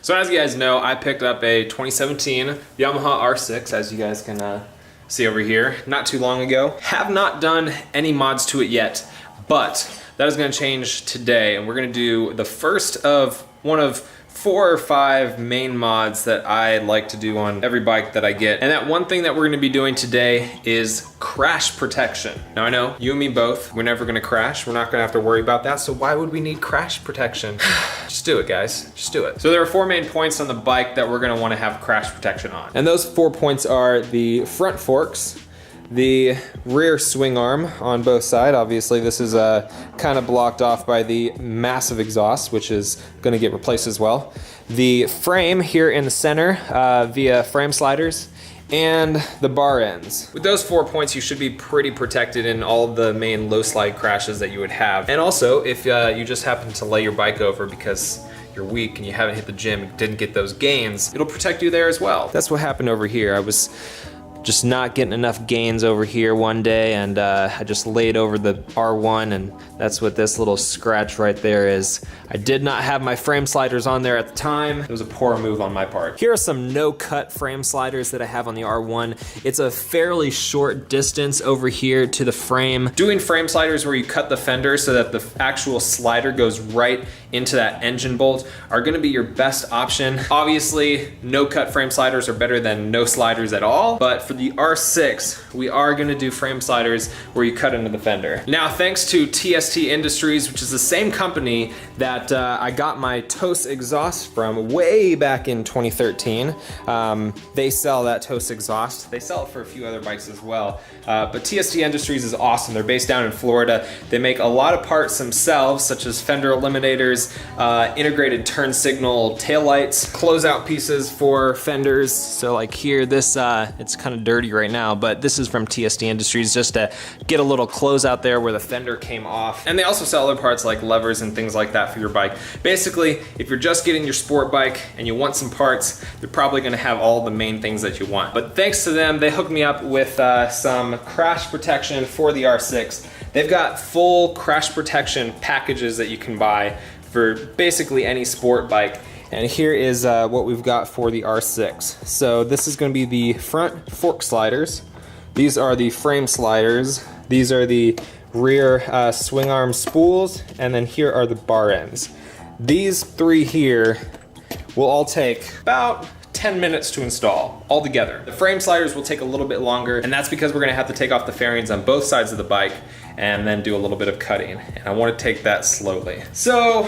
So as you guys know, I picked up a 2017 Yamaha R6, as you guys can see over here, not too long ago. Have not done any mods to it yet, but that is gonna change today, and we're gonna do the first of one of 4 or 5 main mods that I like to do on every bike that I get. And that one thing that we're gonna be doing today is crash protection. Now I know, you and me both, we're never gonna crash. We're not gonna have to worry about that, so why would we need crash protection? Just do it, guys, just do it. So there are 4 main points on the bike that we're gonna wanna have crash protection on. And those 4 points are the front forks, the rear swing arm on both sides. Obviously this is kind of blocked off by the massive exhaust, which is going to get replaced as well. The frame here in the center via frame sliders, and the bar ends. With those 4 points, you should be pretty protected in all of the main low slide crashes that you would have. And also, if you just happen to lay your bike over because you're weak and you haven't hit the gym and didn't get those gains, it'll protect you there as well. That's what happened over here. I was just not getting enough gains over here one day, and I just laid over the R1, and that's what this little scratch right there is. I did not have my frame sliders on there at the time. It was a poor move on my part. Here are some no-cut frame sliders that I have on the R1. It's a fairly short distance over here to the frame. Doing frame sliders where you cut the fender so that the actual slider goes right into that engine bolt are gonna be your best option. Obviously, no-cut frame sliders are better than no sliders at all, but for the R6, we are gonna do frame sliders where you cut into the fender. Now, thanks to TST Industries, which is the same company that I got my TOS exhaust from way back in 2013. They sell that TOS exhaust. They sell it for a few other bikes as well. But TST Industries is awesome. They're based down in Florida. They make a lot of parts themselves, such as fender eliminators, integrated turn signal taillights, closeout pieces for fenders. So like here, this, it's kind of dirty right now, but this is from TST Industries just to get a little close out there where the fender came off. And they also sell other parts like levers and things like that for your bike. Basically, if you're just getting your sport bike and you want some parts, they're probably gonna have all the main things that you want. But thanks to them, they hooked me up with some crash protection for the R6. They've got full crash protection packages that you can buy for basically any sport bike. And here is what we've got for the R6. So this is gonna be the front fork sliders. These are the frame sliders. These are the rear swing arm spools. And then here are the bar ends. These 3 here will all take about 10 minutes to install all together. The frame sliders will take a little bit longer, and that's because we're gonna have to take off the fairings on both sides of the bike and then do a little bit of cutting. And I wanna take that slowly. So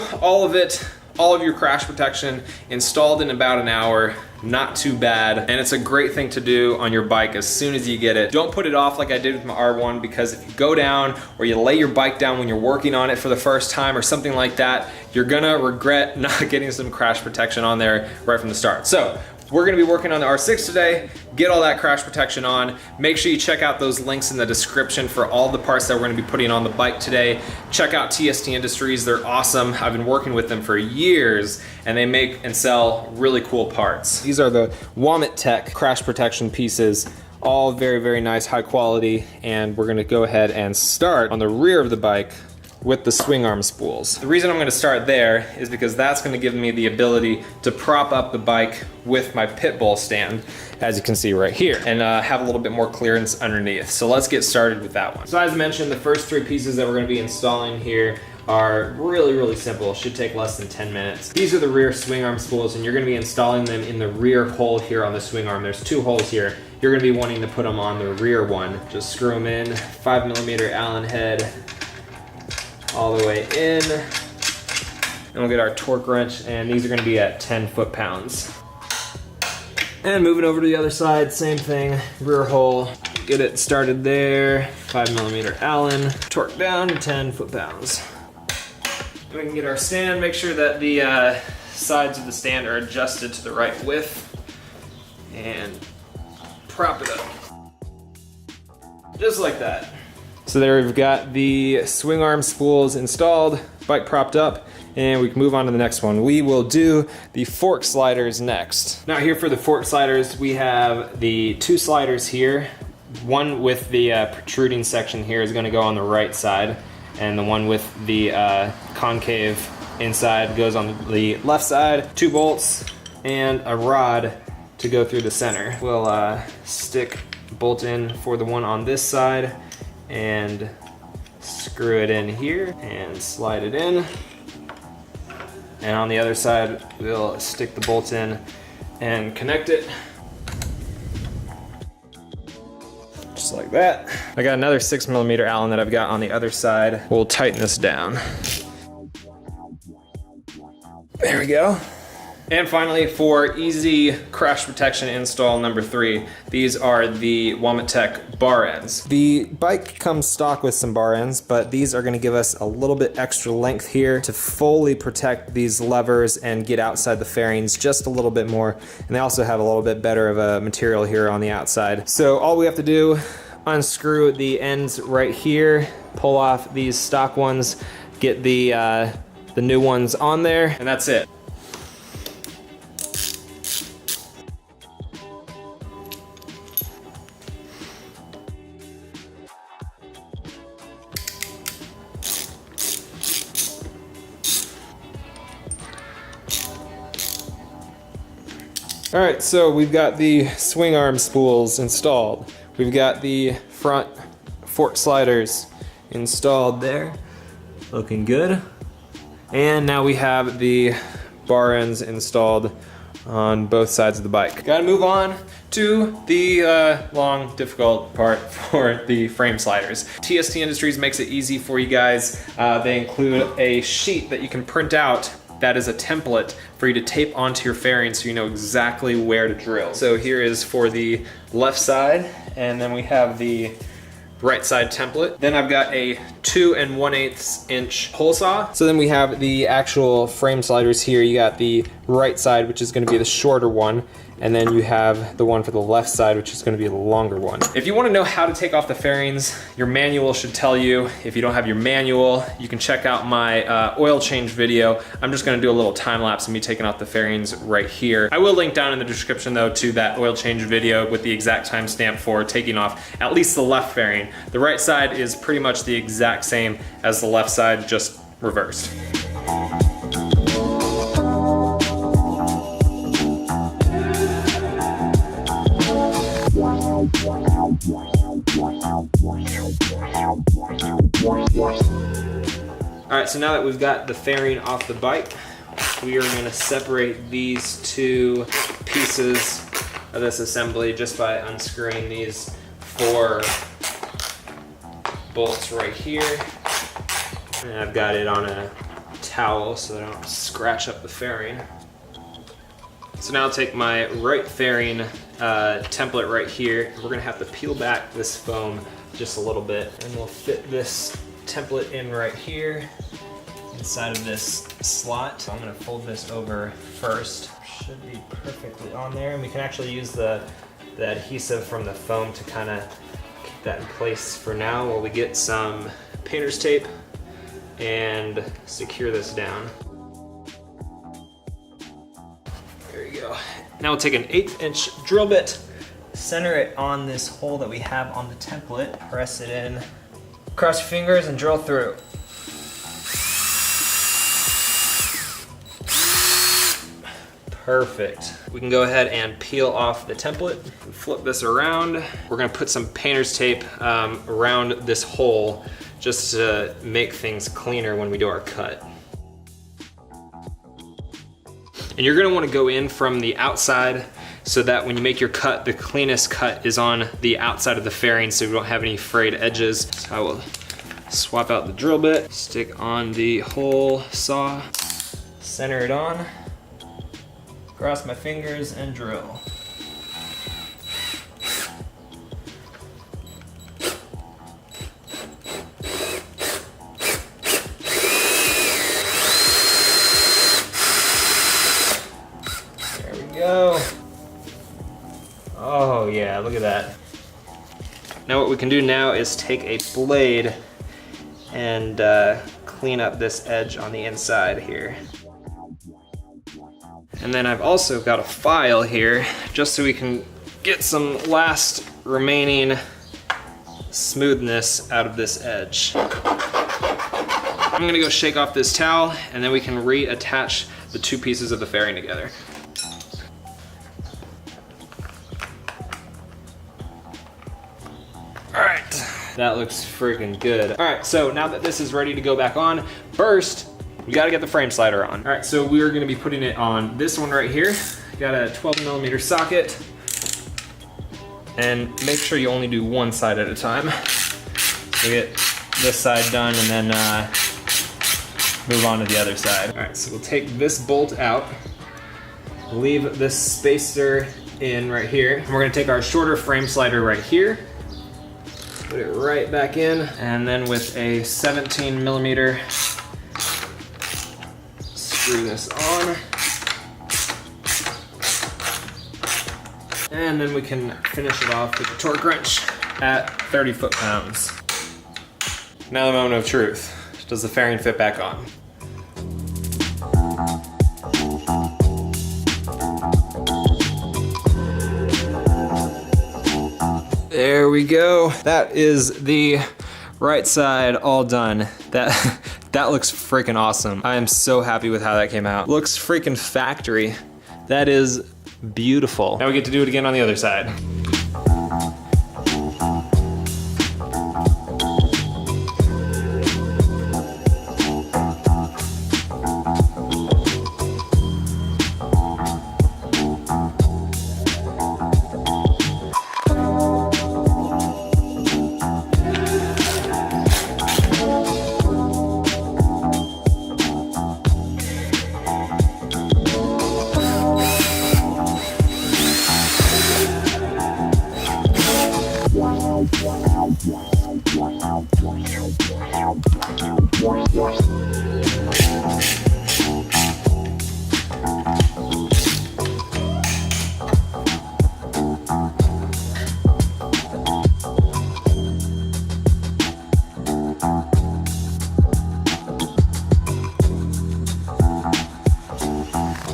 all of your crash protection installed in about an hour, not too bad. And it's a great thing to do on your bike as soon as you get it. Don't put it off like I did with my R1, because if you go down or you lay your bike down when you're working on it for the first time or something like that, you're gonna regret not getting some crash protection on there right from the start. So we're gonna be working on the R6 today, get all that crash protection on. Make sure you check out those links in the description for all the parts that we're gonna be putting on the bike today. Check out TST Industries, they're awesome. I've been working with them for years, and they make and sell really cool parts. These are the Womit Tech crash protection pieces, all very, very nice, high quality, and we're gonna go ahead and start on the rear of the bike with the swing arm spools. The reason I'm gonna start there is because that's gonna give me the ability to prop up the bike with my pit bull stand, as you can see right here, and have a little bit more clearance underneath. So let's get started with that one. So as mentioned, the first 3 pieces that we're gonna be installing here are really, really simple. Should take less than 10 minutes. These are the rear swing arm spools, and you're gonna be installing them in the rear hole here on the swing arm. There's 2 holes here. You're gonna be wanting to put them on the rear one. Just screw them in, 5mm Allen head, all the way in. And we'll get our torque wrench, and these are gonna be at 10 foot-pounds. And moving over to the other side, same thing, rear hole, get it started there, 5mm Allen, torque down to 10 foot-pounds. We can get our stand, make sure that the sides of the stand are adjusted to the right width, and prop it up. Just like that. So there we've got the swing arm spools installed, bike propped up, and we can move on to the next one. We will do the fork sliders next. Now here for the fork sliders, we have the 2 sliders here. One with the protruding section here is gonna go on the right side, and the one with the concave inside goes on the left side. 2 bolts, and a rod to go through the center. We'll stick bolt in for the one on this side and screw it in here and slide it in. And on the other side, we'll stick the bolt in and connect it. Just like that. I got another 6mm Allen that I've got on the other side. We'll tighten this down. There we go. And finally, for easy crash protection install number 3, these are the Wometech bar ends. The bike comes stock with some bar ends, but these are gonna give us a little bit extra length here to fully protect these levers and get outside the fairings just a little bit more. And they also have a little bit better of a material here on the outside. So all we have to do, unscrew the ends right here, pull off these stock ones, get the new ones on there, and that's it. All right, so we've got the swing arm spools installed. We've got the front fork sliders installed there, looking good. And now we have the bar ends installed on both sides of the bike. Gotta move on to the long, difficult part for the frame sliders. TST Industries makes it easy for you guys. They include a sheet that you can print out that is a template for you to tape onto your fairing so you know exactly where to drill. So here is for the left side, and then we have the right side template. Then I've got a 2 1/8 inch hole saw. So then we have the actual frame sliders here. You got the right side, which is gonna be the shorter one, and then you have the one for the left side, which is gonna be the longer one. If you wanna know how to take off the fairings, your manual should tell you. If you don't have your manual, you can check out my oil change video. I'm just gonna do a little time lapse of me taking off the fairings right here. I will link down in the description though to that oil change video with the exact timestamp for taking off at least the left fairing. The right side is pretty much the exact same as the left side, just reversed. All right, so now that we've got the fairing off the bike, we are gonna separate these two pieces of this assembly just by unscrewing these 4 bolts right here. And I've got it on a towel so that I don't scratch up the fairing. So now I'll take my right fairing template right here. We're gonna have to peel back this foam just a little bit, and we'll fit this template in right here inside of this slot. So I'm gonna fold this over first. Should be perfectly on there, and we can actually use the adhesive from the foam to kind of keep that in place for now while we get some painter's tape and secure this down. There you go. Now we'll take an 1/8 inch drill bit, center it on this hole that we have on the template, press it in, cross your fingers and drill through. Perfect. We can go ahead and peel off the template, flip this around. We're gonna put some painter's tape around this hole just to make things cleaner when we do our cut. And you're gonna wanna go in from the outside so that when you make your cut, the cleanest cut is on the outside of the fairing so we don't have any frayed edges. So I will swap out the drill bit, stick on the hole saw, center it on, cross my fingers and drill. Go. Oh yeah, look at that. Now what we can do now is take a blade and clean up this edge on the inside here. And then I've also got a file here just so we can get some last remaining smoothness out of this edge. I'm gonna go shake off this towel and then we can reattach the two pieces of the fairing together. That looks freaking good. All right, so now that this is ready to go back on, first, we gotta get the frame slider on. All right, so we're gonna be putting it on this one right here. Got a 12mm socket. And make sure you only do one side at a time. So get this side done and then move on to the other side. All right, so we'll take this bolt out, leave this spacer in right here. And we're gonna take our shorter frame slider right here, put it right back in, and then with a 17mm, screw this on. And then we can finish it off with the torque wrench at 30 foot-pounds. Now the moment of truth. Does the fairing fit back on? There we go. That is the right side all done. That looks freaking awesome. I am so happy with how that came out. Looks freaking factory. That is beautiful. Now we get to do it again on the other side.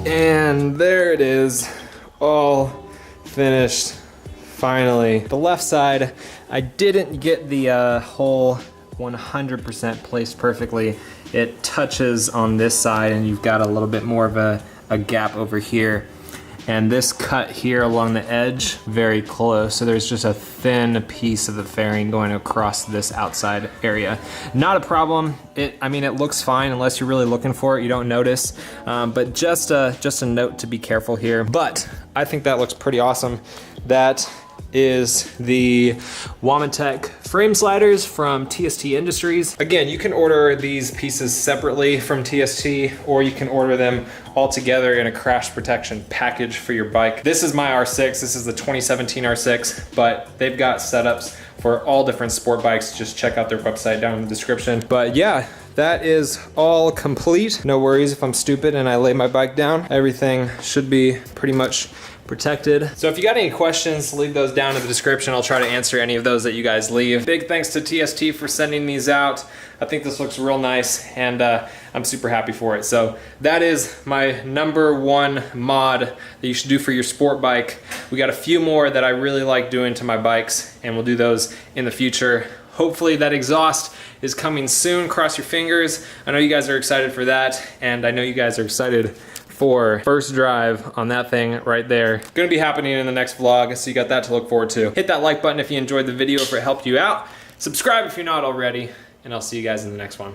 And there it is, all finished, finally. The left side, I didn't get the hole 100% placed perfectly. It touches on this side and you've got a little bit more of a gap over here. And this cut here along the edge, very close. So there's just a thin piece of the fairing going across this outside area. Not a problem. I mean, it looks fine unless you're really looking for it. You don't notice. But just a note to be careful here. But I think that looks pretty awesome. That is the Wamatech frame sliders from TST Industries. Again, you can order these pieces separately from TST, or you can order them all together in a crash protection package for your bike. This is my R6, this is the 2017 R6, but they've got setups for all different sport bikes. Just check out their website down in the description. But yeah, that is all complete. No worries if I'm stupid and I lay my bike down. Everything should be pretty much protected. So if you got any questions, leave those down in the description. I'll try to answer any of those that you guys leave. Big thanks to TST for sending these out. I think this looks real nice and I'm super happy for it. So that is my #1 mod that you should do for your sport bike. We got a few more that I really like doing to my bikes and we'll do those in the future. Hopefully that exhaust is coming soon. Cross your fingers. I know you guys are excited for that and I know you guys are excited for first drive on that thing right there. Gonna be happening in the next vlog, so you got that to look forward to. Hit that like button if you enjoyed the video, if it helped you out. Subscribe if you're not already, and I'll see you guys in the next one.